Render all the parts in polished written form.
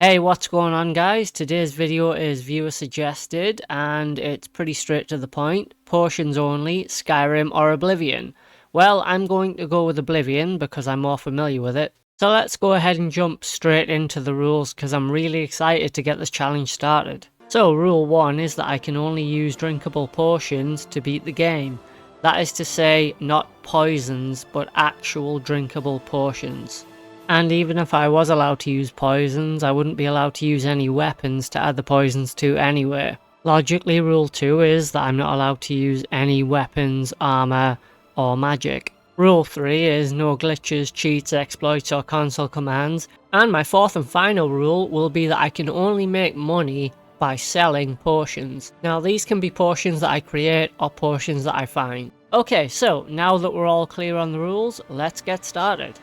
Hey, what's going on guys? Today's video is viewer suggested and it's pretty straight to the point. Potions only, Skyrim or Oblivion? Well, I'm going to go with Oblivion because I'm more familiar with it. So let's go ahead and jump straight into the rules because I'm really excited to get this challenge started. So rule 1 is that I can only use drinkable potions to beat the game. That is to say, not poisons, but actual drinkable potions. And even if I was allowed to use poisons, I wouldn't be allowed to use any weapons to add the poisons to anyway. Logically, rule 2 is that I'm not allowed to use any weapons, armor, or magic. Rule 3 is no glitches, cheats, exploits, or console commands. And my fourth and final rule will be that I can only make money by selling potions. Now these can be potions that I create or potions that I find. Okay, so now that we're all clear on the rules, let's get started.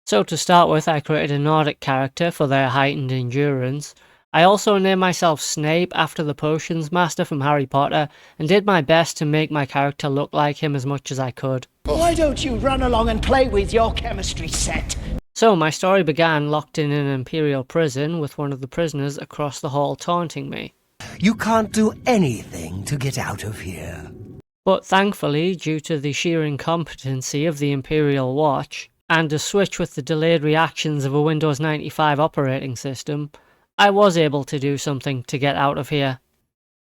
So to start with, I created a Nordic character for their heightened endurance. I also named myself Snape after the Potions Master from Harry Potter and did my best to make my character look like him as much as I could. Why don't you run along and play with your chemistry set? So my story began locked in an Imperial prison with one of the prisoners across the hall taunting me. You can't do anything to get out of here. But thankfully, due to the sheer incompetency of the Imperial Watch, and a switch with the delayed reactions of a Windows 95 operating system, I was able to do something to get out of here.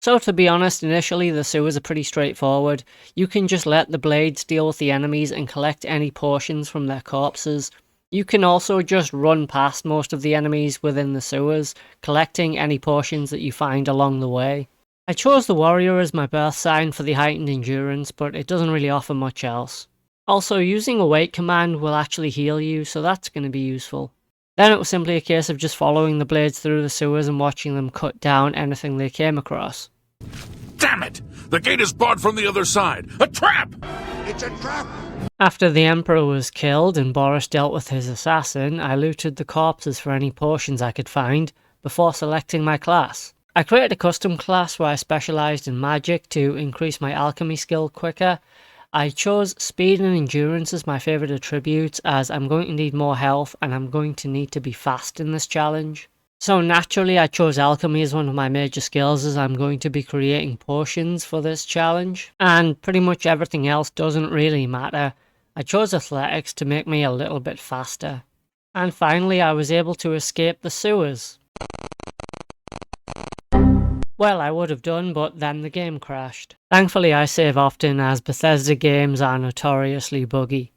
So to be honest, initially the sewers are pretty straightforward. You can just let the blades deal with the enemies and collect any potions from their corpses. You can also just run past most of the enemies within the sewers, collecting any potions that you find along the way. I chose the warrior as my birth sign for the heightened endurance, but it doesn't really offer much else. Also, using a wait command will actually heal you, so that's going to be useful. Then it was simply a case of just following the blades through the sewers and watching them cut down anything they came across. Damn it! The gate is barred from the other side! A trap! It's a trap! After the Emperor was killed and Boris dealt with his assassin, I looted the corpses for any potions I could find before selecting my class. I created a custom class where I specialised in magic to increase my alchemy skill quicker. I chose speed and endurance as my favourite attributes as I'm going to need more health and I'm going to need to be fast in this challenge. So naturally I chose alchemy as one of my major skills as I'm going to be creating potions for this challenge. And pretty much everything else doesn't really matter. I chose athletics to make me a little bit faster. And finally I was able to escape the sewers. Well, I would have done, but then the game crashed. Thankfully I save often as Bethesda games are notoriously buggy.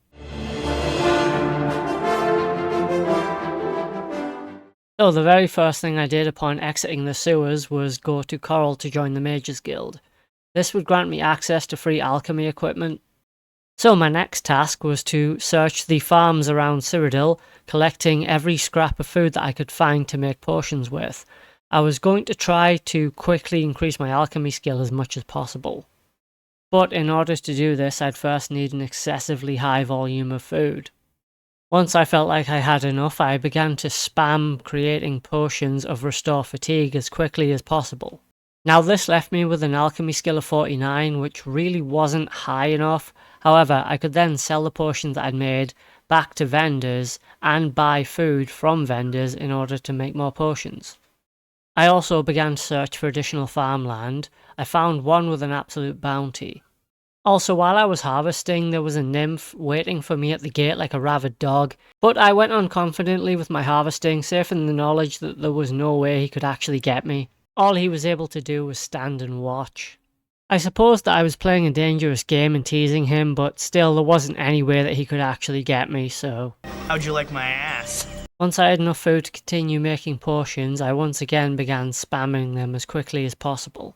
So the very first thing I did upon exiting the sewers was go to Coral to join the Mages Guild. This would grant me access to free alchemy equipment. So my next task was to search the farms around Cyrodiil, collecting every scrap of food that I could find to make potions with. I was going to try to quickly increase my alchemy skill as much as possible. But in order to do this, I'd first need an excessively high volume of food. Once I felt like I had enough, I began to spam creating potions of Restore Fatigue as quickly as possible. Now this left me with an alchemy skill of 49, which really wasn't high enough. However, I could then sell the potions that I'd made back to vendors and buy food from vendors in order to make more potions. I also began to search for additional farmland. I found one with an absolute bounty. Also, while I was harvesting, there was a nymph waiting for me at the gate like a rabid dog, but I went on confidently with my harvesting, safe in the knowledge that there was no way he could actually get me. All he was able to do was stand and watch. I suppose that I was playing a dangerous game and teasing him, but still there wasn't any way that he could actually get me, so... How'd you like my ass? Once I had enough food to continue making potions, I once again began spamming them as quickly as possible.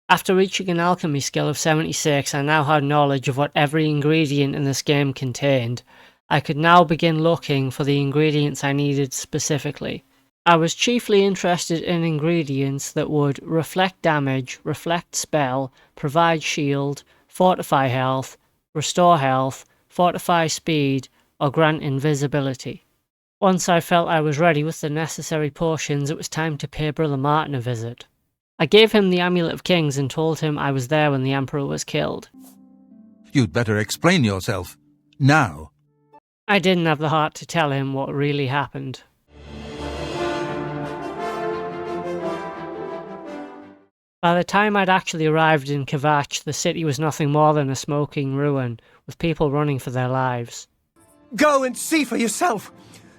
After reaching an alchemy skill of 76, I now had knowledge of what every ingredient in this game contained. I could now begin looking for the ingredients I needed specifically. I was chiefly interested in ingredients that would reflect damage, reflect spell, provide shield, fortify health, restore health, fortify speed, or grant invisibility. Once I felt I was ready with the necessary potions, it was time to pay Brother Martin a visit. I gave him the Amulet of Kings and told him I was there when the Emperor was killed. You'd better explain yourself. Now. I didn't have the heart to tell him what really happened. By the time I'd actually arrived in Kvatch, the city was nothing more than a smoking ruin, with people running for their lives. Go and see for yourself.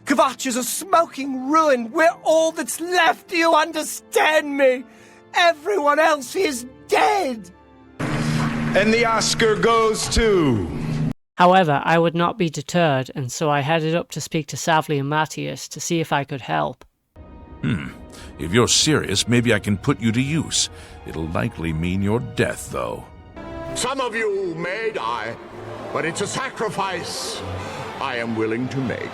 Kvatch is a smoking ruin. We're all that's left. Do you understand me? Everyone else is dead. And the Oscar goes to... However, I would not be deterred, and so I headed up to speak to Savli and Matthias to see if I could help. If you're serious, maybe I can put you to use. It'll likely mean your death, though. Some of you may die, but it's a sacrifice I am willing to make.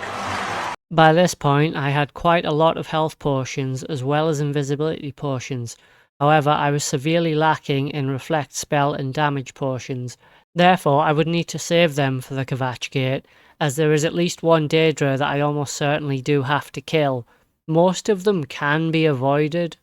By this point, I had quite a lot of health potions as well as invisibility potions. However, I was severely lacking in reflect spell and damage potions. Therefore, I would need to save them for the Kvatch Gate, as there is at least one Daedra that I almost certainly do have to kill. Most of them can be avoided.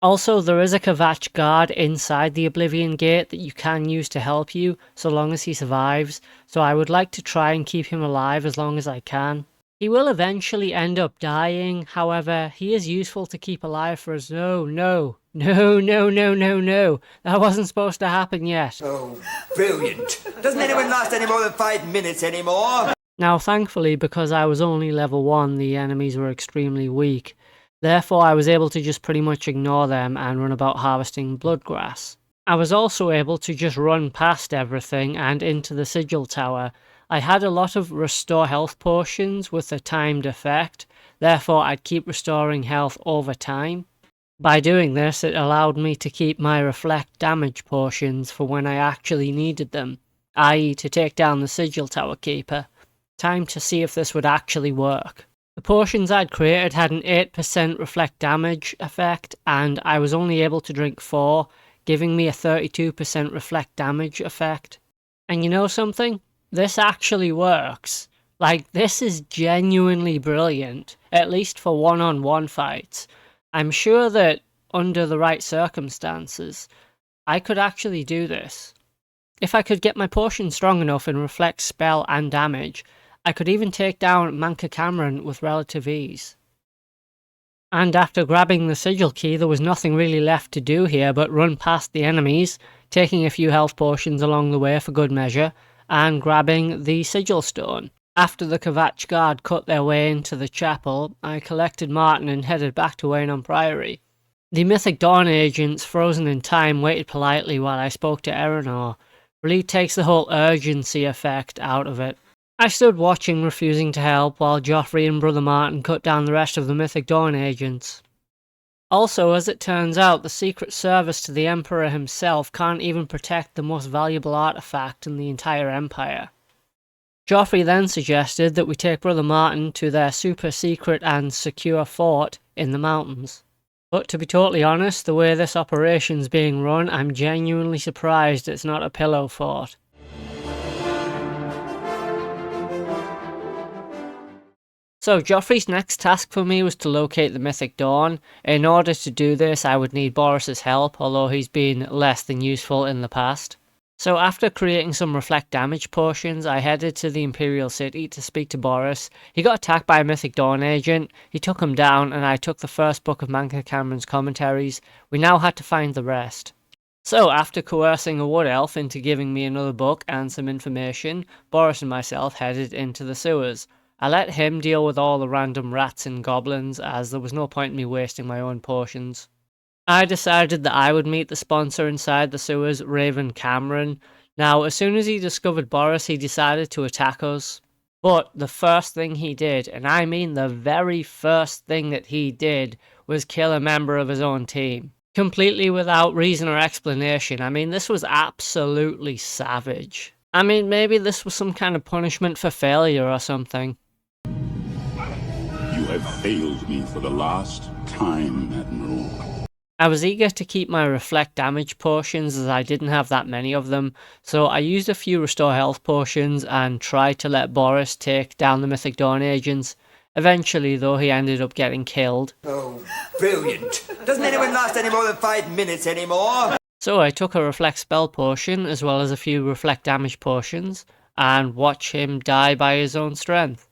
Also, there is a Kvatch guard inside the Oblivion Gate that you can use to help you, so long as he survives, so I would like to try and keep him alive as long as I can. He will eventually end up dying, however, he is useful to keep alive for us. No, that wasn't supposed to happen yet. Oh, brilliant. Doesn't anyone last any more than 5 minutes anymore? Now, thankfully, because I was only level 1, the enemies were extremely weak. Therefore, I was able to just pretty much ignore them and run about harvesting bloodgrass. I was also able to just run past everything and into the Sigil Tower. I had a lot of restore health potions with a timed effect, therefore I'd keep restoring health over time. By doing this, it allowed me to keep my reflect damage potions for when I actually needed them, i.e. to take down the Sigil Tower Keeper. Time to see if this would actually work. The potions I'd created had an 8% reflect damage effect, and I was only able to drink 4, giving me a 32% reflect damage effect. And you know something? This actually works. Like, this is genuinely brilliant, at least for one-on-one fights. I'm sure that, under the right circumstances, I could actually do this. If I could get my potion strong enough in reflect spell and damage, I could even take down Manka Cameron with relative ease. And after grabbing the sigil key, there was nothing really left to do here but run past the enemies, taking a few health potions along the way for good measure, and grabbing the sigil stone. After the Kvatch guard cut their way into the chapel, I collected Martin and headed back to Waynon Priory. The Mythic Dawn agents, frozen in time, waited politely while I spoke to Erenor. Really takes the whole urgency effect out of it. I stood watching, refusing to help, while Joffrey and Brother Martin cut down the rest of the Mythic Dawn agents. Also, as it turns out, the Secret Service to the Emperor himself can't even protect the most valuable artifact in the entire Empire. Joffrey then suggested that we take Brother Martin to their super secret and secure fort in the mountains. But to be totally honest, the way this operation's being run, I'm genuinely surprised it's not a pillow fort. So Joffrey's next task for me was to locate the Mythic Dawn. In order to do this, I would need Boris's help, although he's been less than useful in the past. So after creating some reflect damage potions, I headed to the Imperial City to speak to Boris. He got attacked by a Mythic Dawn agent, he took him down, and I took the first book of Manka Cameron's commentaries. We now had to find the rest. So after coercing a wood elf into giving me another book and some information, Boris and myself headed into the sewers. I let him deal with all the random rats and goblins, as there was no point in me wasting my own potions. I decided that I would meet the sponsor inside the sewers, Raven Cameron. Now, as soon as he discovered Boris, he decided to attack us. But the first thing he did, and I mean the very first thing that he did, was kill a member of his own team. Completely without reason or explanation. I mean, this was absolutely savage. I mean, maybe this was some kind of punishment for failure or something. You have failed me for the last time, Admiral. I was eager to keep my reflect damage potions as I didn't have that many of them, so I used a few restore health potions and tried to let Boris take down the Mythic Dawn agents. Eventually, though, he ended up getting killed. Oh, brilliant. Doesn't anyone last any more than 5 minutes anymore? So I took a reflect spell potion as well as a few reflect damage potions. and watch him die by his own strength.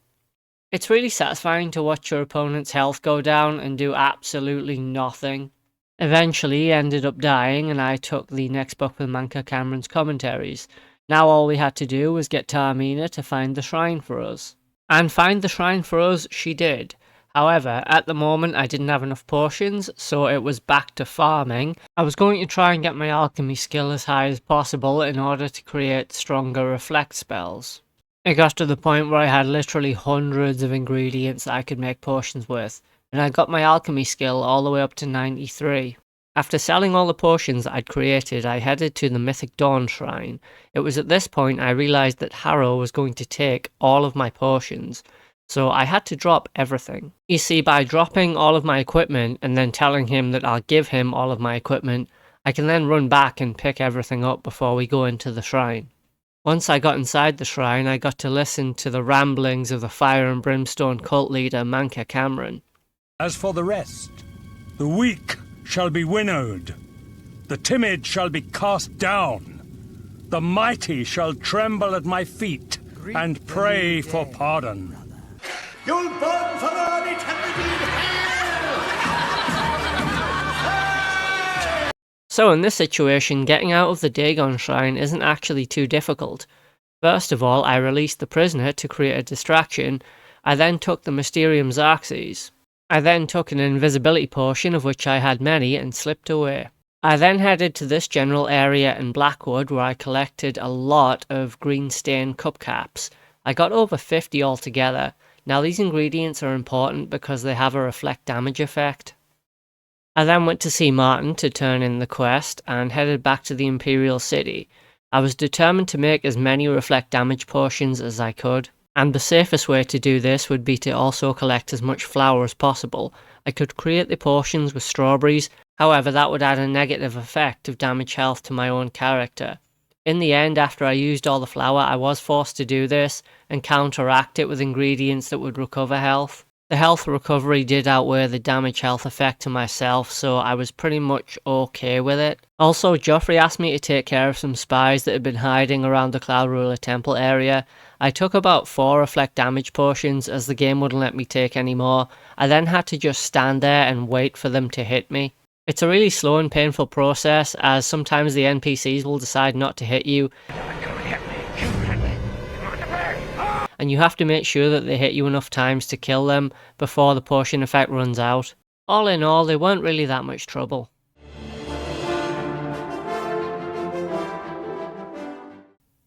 It's really satisfying to watch your opponent's health go down and do absolutely nothing. Eventually he ended up dying, and I took the next book with Manka Cameron's commentaries. Now all we had to do was get Tarmina to find the shrine for us. And find the shrine for us she did. However, at the moment I didn't have enough potions, so it was back to farming. I was going to try and get my alchemy skill as high as possible in order to create stronger reflect spells. It got to the point where I had literally hundreds of ingredients that I could make potions with, and I got my alchemy skill all the way up to 93. After selling all the potions that I'd created, I headed to the Mythic Dawn shrine. It was at this point I realised that Harrow was going to take all of my potions, so I had to drop everything. You see, by dropping all of my equipment and then telling him that I'll give him all of my equipment, I can then run back and pick everything up before we go into the shrine. Once I got inside the shrine, I got to listen to the ramblings of the Fire and Brimstone cult leader Manka Cameron. As for the rest, the weak shall be winnowed, the timid shall be cast down, the mighty shall tremble at my feet and pray for pardon. You'll burn for all eternity in hell! So in this situation, getting out of the Dagon shrine isn't actually too difficult. First of all, I released the prisoner to create a distraction. I then took the Mysterium Xerxes. I then took an invisibility potion, of which I had many, and slipped away. I then headed to this general area in Blackwood where I collected a lot of green stain cup caps. I got over 50 altogether. Now these ingredients are important because they have a reflect damage effect. I then went to see Martin to turn in the quest and headed back to the Imperial City. I was determined to make as many reflect damage potions as I could. And the safest way to do this would be to also collect as much flour as possible. I could create the potions with strawberries, however that would add a negative effect of damage health to my own character. In the end, after I used all the flour, I was forced to do this and counteract it with ingredients that would recover health. The health recovery did outweigh the damage health effect to myself, so I was pretty much okay with it. Also, Joffrey asked me to take care of some spies that had been hiding around the Cloud Ruler Temple area. I took about 4 reflect damage potions as the game wouldn't let me take any more. I then had to just stand there and wait for them to hit me. It's a really slow and painful process, as sometimes the NPCs will decide not to hit you, and you have to make sure that they hit you enough times to kill them before the potion effect runs out. All in all, they weren't really that much trouble.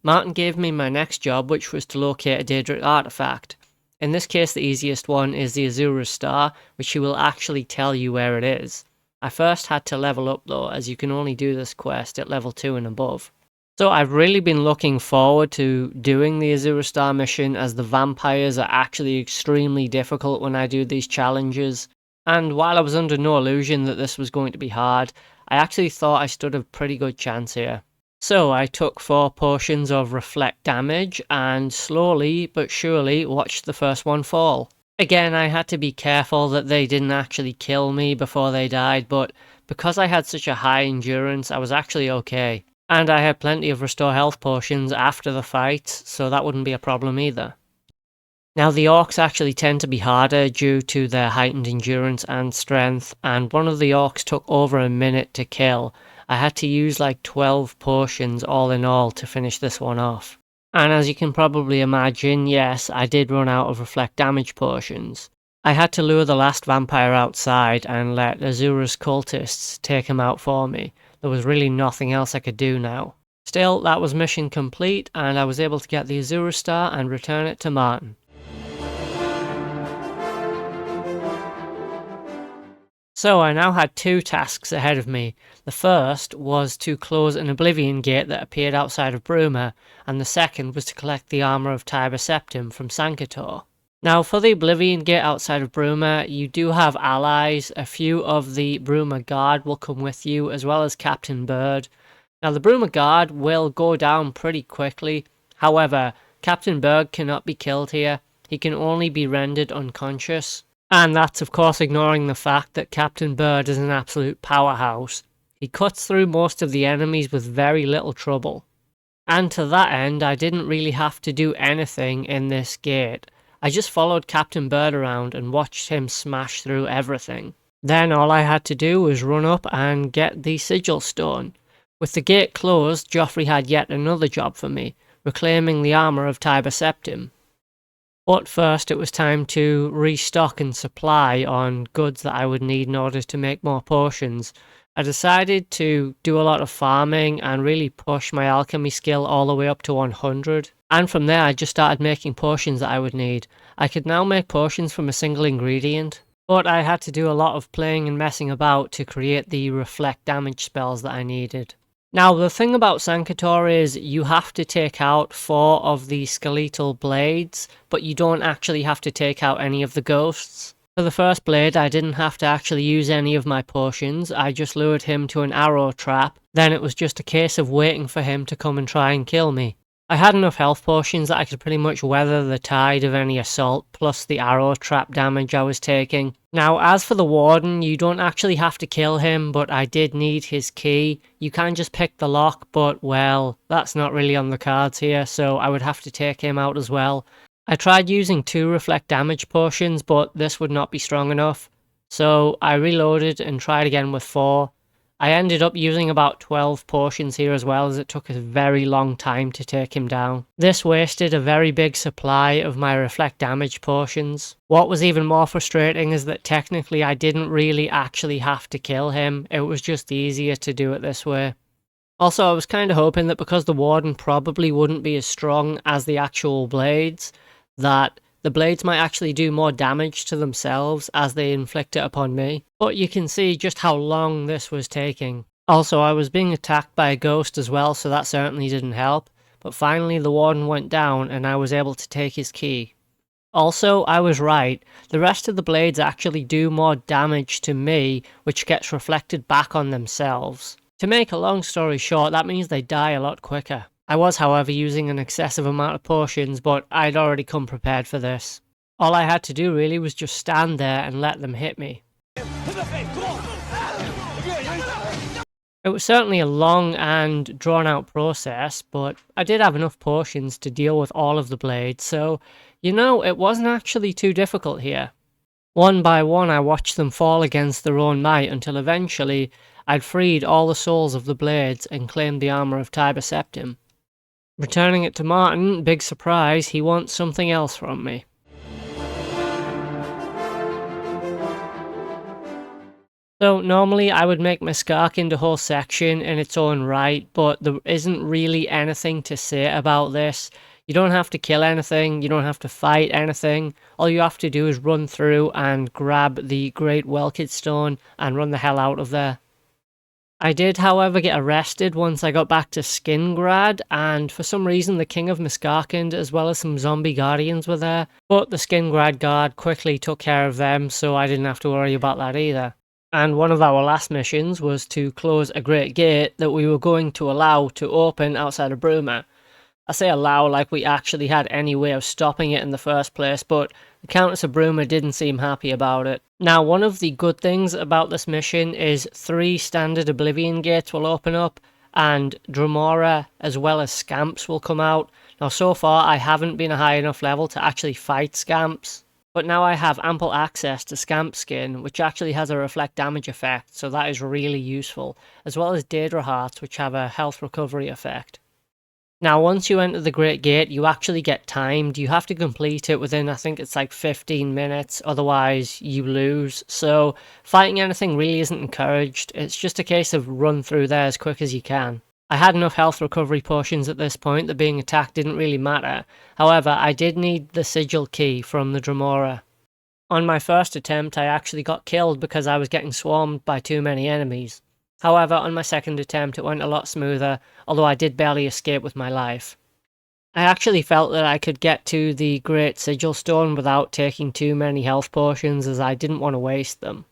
Martin gave me my next job, which was to locate a Daedric artifact. In this case, the easiest one is the Azura Star, which he will actually tell you where it is. I first had to level up though, as you can only do this quest at level 2 and above. So I've really been looking forward to doing the Azura Star mission, as the vampires are actually extremely difficult when I do these challenges. And while I was under no illusion that this was going to be hard, I actually thought I stood a pretty good chance here. So I took 4 potions of reflect damage and slowly but surely watched the first one fall. Again, I had to be careful that they didn't actually kill me before they died, but because I had such a high endurance, I was actually okay. And I had plenty of restore health potions after the fight, so that wouldn't be a problem either. Now the orcs actually tend to be harder due to their heightened endurance and strength, and one of the orcs took over a minute to kill. I had to use like 12 potions all in all to finish this one off. And as you can probably imagine, yes, I did run out of reflect damage potions. I had to lure the last vampire outside and let Azura's cultists take him out for me. There was really nothing else I could do now. Still, that was mission complete, and I was able to get the Azura Star and return it to Martin. So I now had 2 tasks ahead of me. The first was to close an Oblivion Gate that appeared outside of Bruma, and the second was to collect the armour of Tiber Septim from Sanctuary. Now for the Oblivion Gate outside of Bruma, you do have allies. A few of the Bruma Guard will come with you, as well as Captain Bird. Now the Bruma Guard will go down pretty quickly. However, Captain Bird cannot be killed here. He can only be rendered unconscious. And that's of course ignoring the fact that Captain Bird is an absolute powerhouse. He cuts through most of the enemies with very little trouble. And to that end, I didn't really have to do anything in this gate. I just followed Captain Bird around and watched him smash through everything. Then all I had to do was run up and get the Sigil Stone. With the gate closed, Joffrey had yet another job for me, reclaiming the armour of Tiber Septim. But first it was time to restock and supply on goods that I would need in order to make more potions. I decided to do a lot of farming and really push my alchemy skill all the way up to 100. And from there I just started making potions that I would need. I could now make potions from a single ingredient. But I had to do a lot of playing and messing about to create the reflect damage spells that I needed. Now the thing about Sanctuary is you have to take out 4 of the skeletal blades, but you don't actually have to take out any of the ghosts. For the first blade I didn't have to actually use any of my potions, I just lured him to an arrow trap, then it was just a case of waiting for him to come and try and kill me. I had enough health potions that I could pretty much weather the tide of any assault, plus the arrow trap damage I was taking. Now, as for the Warden, you don't actually have to kill him, but I did need his key. You can just pick the lock, but, well, that's not really on the cards here, so I would have to take him out as well. I tried using 2 reflect damage potions, but this would not be strong enough. So I reloaded and tried again with 4. I ended up using about 12 potions here as well, as it took a very long time to take him down. This wasted a very big supply of my reflect damage potions. What was even more frustrating is that technically I didn't really actually have to kill him, it was just easier to do it this way. Also, I was kind of hoping that because the Warden probably wouldn't be as strong as the actual blades, that the blades might actually do more damage to themselves as they inflict it upon me. But you can see just how long this was taking. Also, I was being attacked by a ghost as well, so that certainly didn't help. But finally the Warden went down and I was able to take his key. Also, I was right. The rest of the blades actually do more damage to me, which gets reflected back on themselves. To make a long story short, that means they die a lot quicker. I was, however, using an excessive amount of potions, but I'd already come prepared for this. All I had to do really was just stand there and let them hit me. It was certainly a long and drawn out process, but I did have enough potions to deal with all of the blades, so, you know, it wasn't actually too difficult here. One by one I watched them fall against their own might until eventually I'd freed all the souls of the blades and claimed the armour of Tiber Septim. Returning it to Martin, big surprise, he wants something else from me. So normally I would make Miskarkind a whole section in its own right, but there isn't really anything to say about this. You don't have to kill anything, you don't have to fight anything. All you have to do is run through and grab the Great Welkid Stone and run the hell out of there. I did, however, get arrested once I got back to Skingrad, and for some reason the King of Miskarkind as well as some zombie guardians were there, but the Skingrad guard quickly took care of them, so I didn't have to worry about that either. And one of our last missions was to close a great gate that we were going to allow to open outside of Bruma. I say allow like we actually had any way of stopping it in the first place, but the Countess of Bruma didn't seem happy about it. Now, one of the good things about this mission is 3 standard Oblivion Gates will open up, and Dremora as well as Scamps will come out. Now, so far I haven't been a high enough level to actually fight Scamps, but now I have ample access to Scamp Skin, which actually has a reflect damage effect, so that is really useful, as well as Daedra Hearts, which have a health recovery effect. Now, once you enter the Great Gate, you actually get timed. You have to complete it within, I think it's like 15 minutes, otherwise you lose. So, fighting anything really isn't encouraged. It's just a case of run through there as quick as you can. I had enough health recovery potions at this point that being attacked didn't really matter. However, I did need the Sigil key from the Dremora. On my first attempt, I actually got killed because I was getting swarmed by too many enemies. However, on my second attempt it went a lot smoother, although I did barely escape with my life. I actually felt that I could get to the Great Sigil Stone without taking too many health potions, as I didn't want to waste them.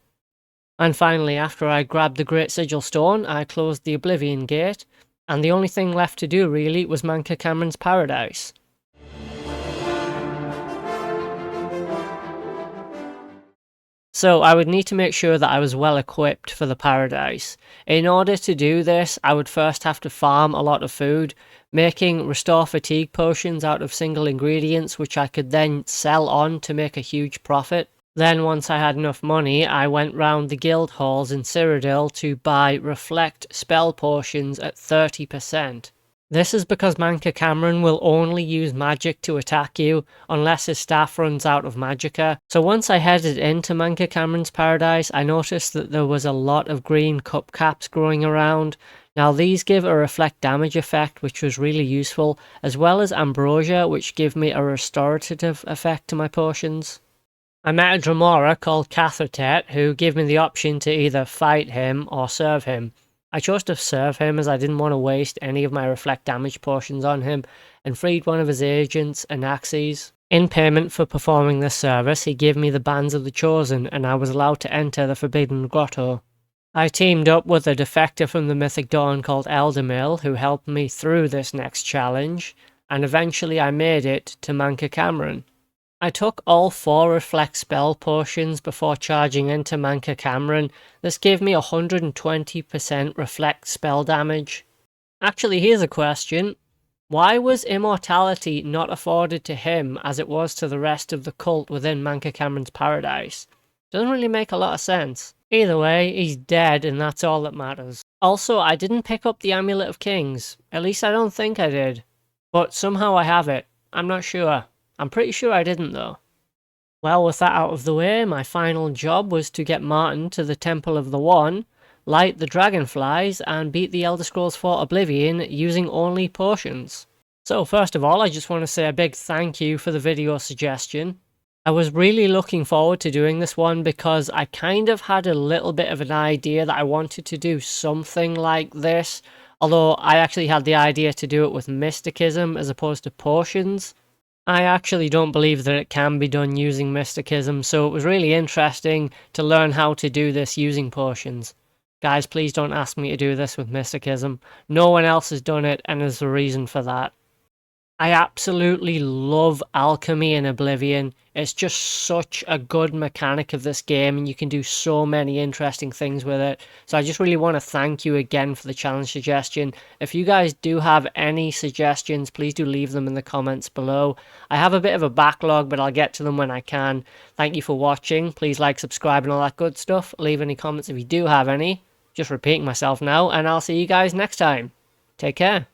And finally, after I grabbed the Great Sigil Stone, I closed the Oblivion Gate, and the only thing left to do really was Manka Cameron's Paradise. So I would need to make sure that I was well equipped for the paradise. In order to do this, I would first have to farm a lot of food, making restore fatigue potions out of single ingredients, which I could then sell on to make a huge profit. Then once I had enough money, I went round the guild halls in Cyrodiil to buy reflect spell potions at 30%. This is because Manca Cameron will only use magic to attack you unless his staff runs out of magicka. So once I headed into Manca Cameron's paradise, I noticed that there was a lot of green cup caps growing around. Now these give a reflect damage effect, which was really useful, as well as ambrosia, which give me a restorative effect to my potions. I met a Dremora called Cathertet, who gave me the option to either fight him or serve him. I chose to serve him as I didn't want to waste any of my reflect damage potions on him, and freed one of his agents, Anaxes. In payment for performing this service, he gave me the Bands of the Chosen, and I was allowed to enter the Forbidden Grotto. I teamed up with a defector from the Mythic Dawn called Eldermill, who helped me through this next challenge, and eventually I made it to Manca Cameron. I took all 4 reflect spell potions before charging into Manca Cameron. This gave me 120% reflect spell damage. Actually, here's a question. Why was immortality not afforded to him as it was to the rest of the cult within Manca Cameron's paradise? Doesn't really make a lot of sense. Either way, he's dead and that's all that matters. Also, I didn't pick up the Amulet of Kings. At least I don't think I did. But somehow I have it. I'm not sure. I'm pretty sure I didn't though. Well, with that out of the way, my final job was to get Martin to the Temple of the One, light the dragonflies, and beat the Elder Scrolls IV Oblivion using only potions. So first of all, I just want to say a big thank you for the video suggestion. I was really looking forward to doing this one because I kind of had a little bit of an idea that I wanted to do something like this, although I actually had the idea to do it with mysticism as opposed to potions. I actually don't believe that it can be done using mysticism, so it was really interesting to learn how to do this using potions. Guys, please don't ask me to do this with mysticism. No one else has done it, and there's a reason for that. I absolutely love alchemy in Oblivion. It's just such a good mechanic of this game, and you can do so many interesting things with it. So I just really want to thank you again for the challenge suggestion. If you guys do have any suggestions, please do leave them in the comments below. I have a bit of a backlog, but I'll get to them when I can. Thank you for watching. Please like, subscribe, and all that good stuff. Leave any comments if you do have any. Just repeating myself now, and I'll see you guys next time. Take care.